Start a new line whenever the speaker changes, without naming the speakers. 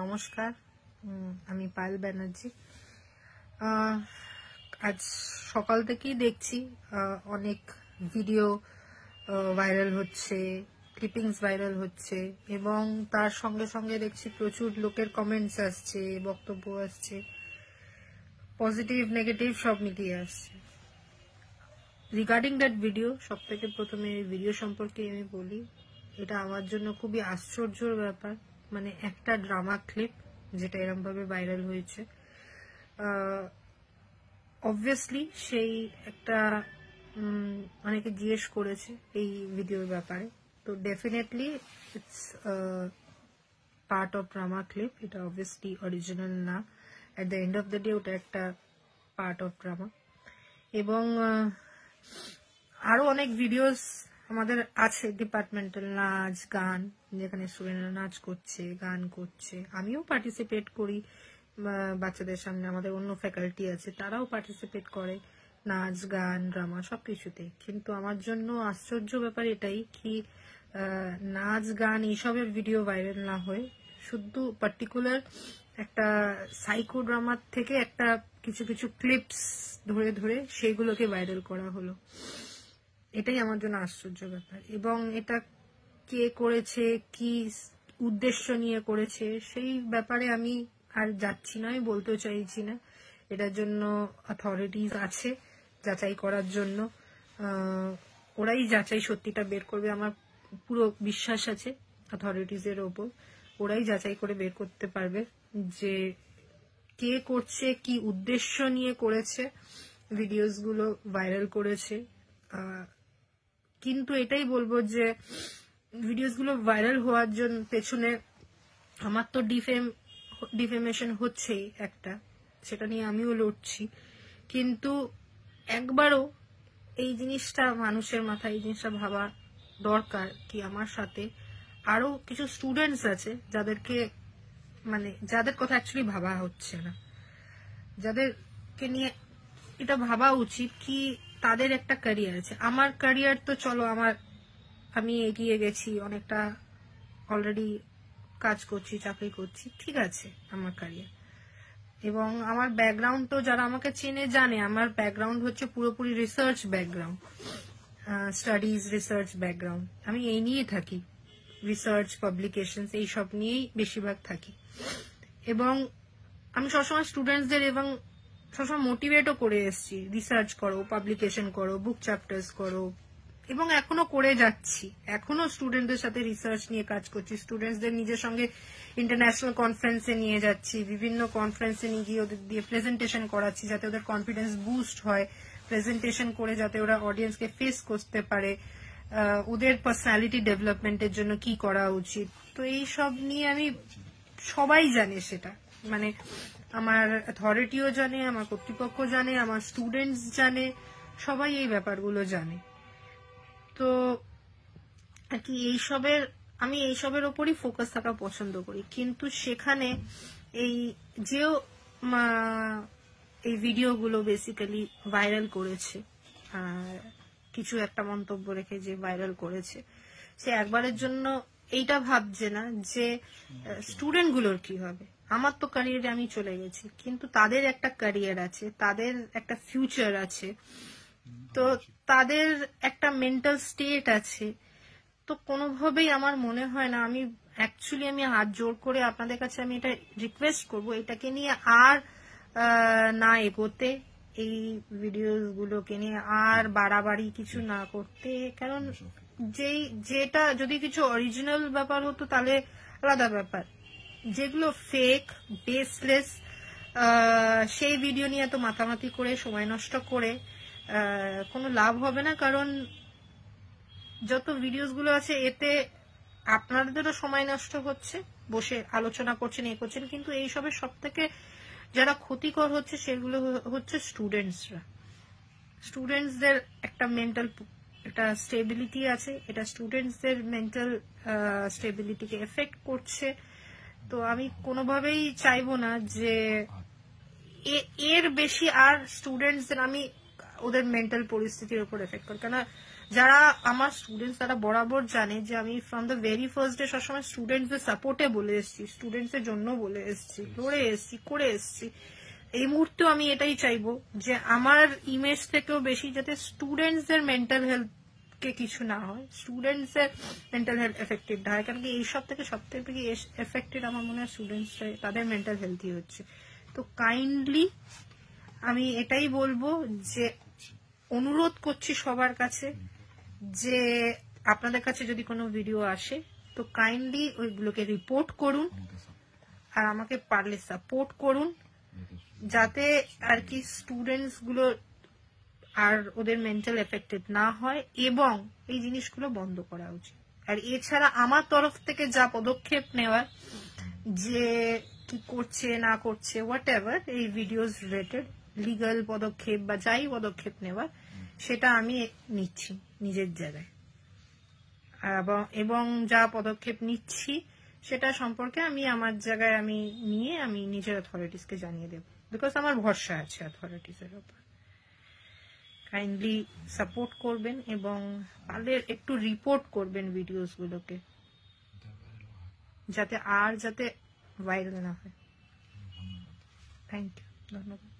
নমস্কার, আমি পায়েল ব্যানার্জি। আজ সকাল থেকেই দেখছি অনেক ভিডিও ভাইরাল হচ্ছে, ক্লিপিংস ভাইরাল হচ্ছে এবং তার সঙ্গে সঙ্গে দেখছি প্রচুর লোকের কমেন্টস আসছে, বক্তব্য আসছে, পজিটিভ নেগেটিভ সব মিলিয়ে আসছে। রিগার্ডিং দ্যাট ভিডিও, সব থেকে প্রথমে ভিডিও সম্পর্কে আমি বলি, এটা আমার জন্য খুবই আশ্চর্যের ব্যাপার। মানে একটা ড্রামা ক্লিপ যেটা এরকম ভাবে ভাইরাল হয়েছে, অবভিয়াসলি সেই একটা অনেকে জিজ্ঞেস করেছে এই ভিডিওর ব্যাপারে, তো definitely it's part of drama clip. এটা অবভিয়াসলি অরিজিনাল না, at the end of the day ওটা একটা পার্ট অফ ড্রামা। এবং আরো অনেক ভিডিওস আমাদের আছে, ডিপার্টমেন্টাল নাচ গান, যেখানে স্টুডেন্টরা নাচ করছে, গান করছে, আমিও পার্টিসিপেট করি বাচ্চাদের সামনে। আমাদের অন্য ফ্যাকাল্টি আছে, তারাও পার্টিসিপেট করে নাচ গান ড্রামা সবকিছুতে। কিন্তু আমার জন্য আশ্চর্য ব্যাপার এটাই কি নাচ গান এইসবের ভিডিও ভাইরাল না হয়ে শুধু পার্টিকুলার একটা সাইকো ড্রামার থেকে একটা কিছু কিছু ক্লিপস ধরে ধরে সেইগুলোকে ভাইরাল করা হলো। এটাই আমার জন্য আশ্চর্য ব্যাপার। এবং এটা কে করেছে, কি উদ্দেশ্য নিয়ে করেছে, সেই ব্যাপারে আমি আর যাচ্ছি না, আমি বলতে চাইছি না। এটার জন্য অথরিটিজ আছে যাচাই করার জন্য, ওরাই যাচাই সত্যিটা বের করবে। আমার পুরো বিশ্বাস আছে অথরিটিজের ওপর, ওরাই যাচাই করে বের করতে পারবে যে কে করছে, কি উদ্দেশ্য নিয়ে করেছে, ভিডিওস গুলো ভাইরাল করেছে। কিন্তু এটাই বলবো যে ভিডিওস গুলো ভাইরাল হওয়ার জন্য পেছনে আমার তো ডিফেমেশন হচ্ছেই একটা, সেটা নিয়ে আমিও লড়ছি। কিন্তু একবারও এই জিনিসটা মানুষের মাথায় এই জিনিসটা ভাবা দরকার কি আমার সাথে আরো কিছু স্টুডেন্টস আছে যাদেরকে মানে যাদের কথা অ্যাকচুয়ালি ভাবা হচ্ছে না, যাদেরকে নিয়ে এটা ভাবা উচিত কি তাদের একটা ক্যারিয়ার আছে। আমার ক্যারিয়ার তো চলো আমি এগিয়ে গেছি অনেকটা, অলরেডি কাজ করছি, চাকরি করছি, ঠিক আছে আমার ক্যারিয়ার। এবং আমার ব্যাকগ্রাউন্ড তো যারা আমাকে চেনে জানে, আমার ব্যাকগ্রাউন্ড হচ্ছে পুরোপুরি research background, studies research background. আমি এই নিয়ে থাকি, রিসার্চ পাবলিকেশন এইসব নিয়েই বেশিরভাগ থাকি। এবং আমি সবসময় স্টুডেন্টসদের এবং সবসময় মোটিভেটও করে এসেছি, রিসার্চ করো, পাবলিকেশন করো, বুক চ্যাপ্টার্স করো, এবং এখনো করে যাচ্ছি। এখনো স্টুডেন্টদের সাথে রিসার্চ নিয়ে কাজ করছি, স্টুডেন্টসদের নিজের সঙ্গে ইন্টারন্যাশনাল কনফারেন্সে নিয়ে যাচ্ছি, বিভিন্ন কনফারেন্সে নিয়ে গিয়ে ওদের দিয়ে প্রেজেন্টেশন করাচ্ছি যাতে ওদের কনফিডেন্স বুস্ট হয়, প্রেজেন্টেশন করে যাতে ওরা অডিয়েন্সকে ফেস করতে পারে, ওদের পার্সোনালিটি ডেভেলপমেন্টের জন্য কি করা উচিত। তো এই সব নিয়ে আমি, সবাই জানে সেটা, মানে আমার অথরিটিও জানে, আমার কর্তৃপক্ষ জানে, আমার স্টুডেন্টস জানে, সবাই এই ব্যাপারগুলো জানে। তো আর কি আমি এইসবের ওপরই ফোকাস থাকা পছন্দ করি। কিন্তু সেখানে এই ভিডিওগুলো বেসিক্যালি ভাইরাল করেছে, কিছু একটা মন্তব্য রেখে যে ভাইরাল করেছে, সে একবারের জন্য এইটা ভাবছে না যে স্টুডেন্টগুলোর কি হবে। আমার তো ক্যারিয়ারে আমি চলে গেছি, কিন্তু তাদের একটা ক্যারিয়ার আছে, তাদের একটা ফিউচার আছে, তো তাদের একটা মেন্টাল স্টেট আছে। তো কোনোভাবেই আমার মনে হয় না, আমি হাত জোর করে আপনাদের কাছে আমি এটা রিকোয়েস্ট করবো, এটাকে নিয়ে আর না এগোতে, এই ভিডিওগুলোকে নিয়ে আর বাড়াবাড়ি কিছু না করতে। কারণ যেটা যদি কিছু অরিজিনাল ব্যাপার হতো তাহলে আলাদা ব্যাপার, যেগুলো ফেক বেসলেস সেই ভিডিও নিয়ে তো মাতামাতি করে সময় নষ্ট করে কোনো লাভ হবে না। কারণ যত ভিডিওস গুলো আছে এতে আপনাদেরও সময় নষ্ট হচ্ছে, বসে আলোচনা করছেন, এ করছেন, কিন্তু এইসবের সব থেকে যারা ক্ষতিকর হচ্ছে সেগুলো হচ্ছে স্টুডেন্টসরা। স্টুডেন্টসদের একটা মেন্টাল একটা স্টেবিলিটি আছে, এটা স্টুডেন্টসদের মেন্টাল স্টেবিলিটিকে এফেক্ট করছে। তো আমি কোনোভাবেই চাইবো না যে এর বেশি আর স্টুডেন্টসদের আমি ওদের মেন্টাল পরিস্থিতির উপর এফেক্ট করি। কেন যারা আমার স্টুডেন্টস তারা বরাবর জানে যে আমি from the very first day সবসময় স্টুডেন্টসদের সাপোর্টে বলে এসেছি, স্টুডেন্টসের জন্য বলে এসেছি, লড়ে এসেছি, করে এসেছি। এই মুহূর্তেও আমি এটাই চাইবো যে আমার ইমেজ থেকেও বেশি যাতে স্টুডেন্টসদের মেন্টাল হেলথ কে কিছু না হয়, স্টুডেন্টসদের মেন্টাল হেলথ এফেক্টেড না হয়, কারণ কি এইসব থেকে সব থেকে এফেক্টেড আমার মনে হয় স্টুডেন্টসরা, তাদের মেন্টাল হেলথই হচ্ছে। তো কাইন্ডলি আমি এটাই বলবো যে অনুরোধ করছি সবার কাছে যে আপনাদের কাছে যদি কোনো ভিডিও আসে তো কাইন্ডলি ওইগুলোকে রিপোর্ট করুন আর আমাকে পারলে সাপোর্ট করুন, যাতে আর কি স্টুডেন্টস গুলো আর ওদের মেন্টাল এফেক্টেড না হয়, এবং এই জিনিসগুলো বন্ধ করা উচিত। আর এছাড়া আমার তরফ থেকে যা পদক্ষেপ নেওয়ার, যে কি করছে না করছে হোয়াট এভার এই ভিডিওস রিলেটেড লিগাল পদক্ষেপ বা যাই পদক্ষেপ নেওয়ার, সেটা আমি নিচ্ছি নিজের জায়গায়, এবং যা পদক্ষেপ নিচ্ছি সেটা সম্পর্কে আমি আমার জায়গায় আমি নিয়ে আমি নিজের অথরিটিসকে জানিয়ে দেব, বিকজ আমার ভরসা আছে অথরিটিসের উপর। কাইন্ডলি সাপোর্ট করবেন এবং পারলে একটু রিপোর্ট করবেন ভিডিওস গুলোকে, যাতে ভাইরাল না হয়। থ্যাংক ইউ, ধন্যবাদ।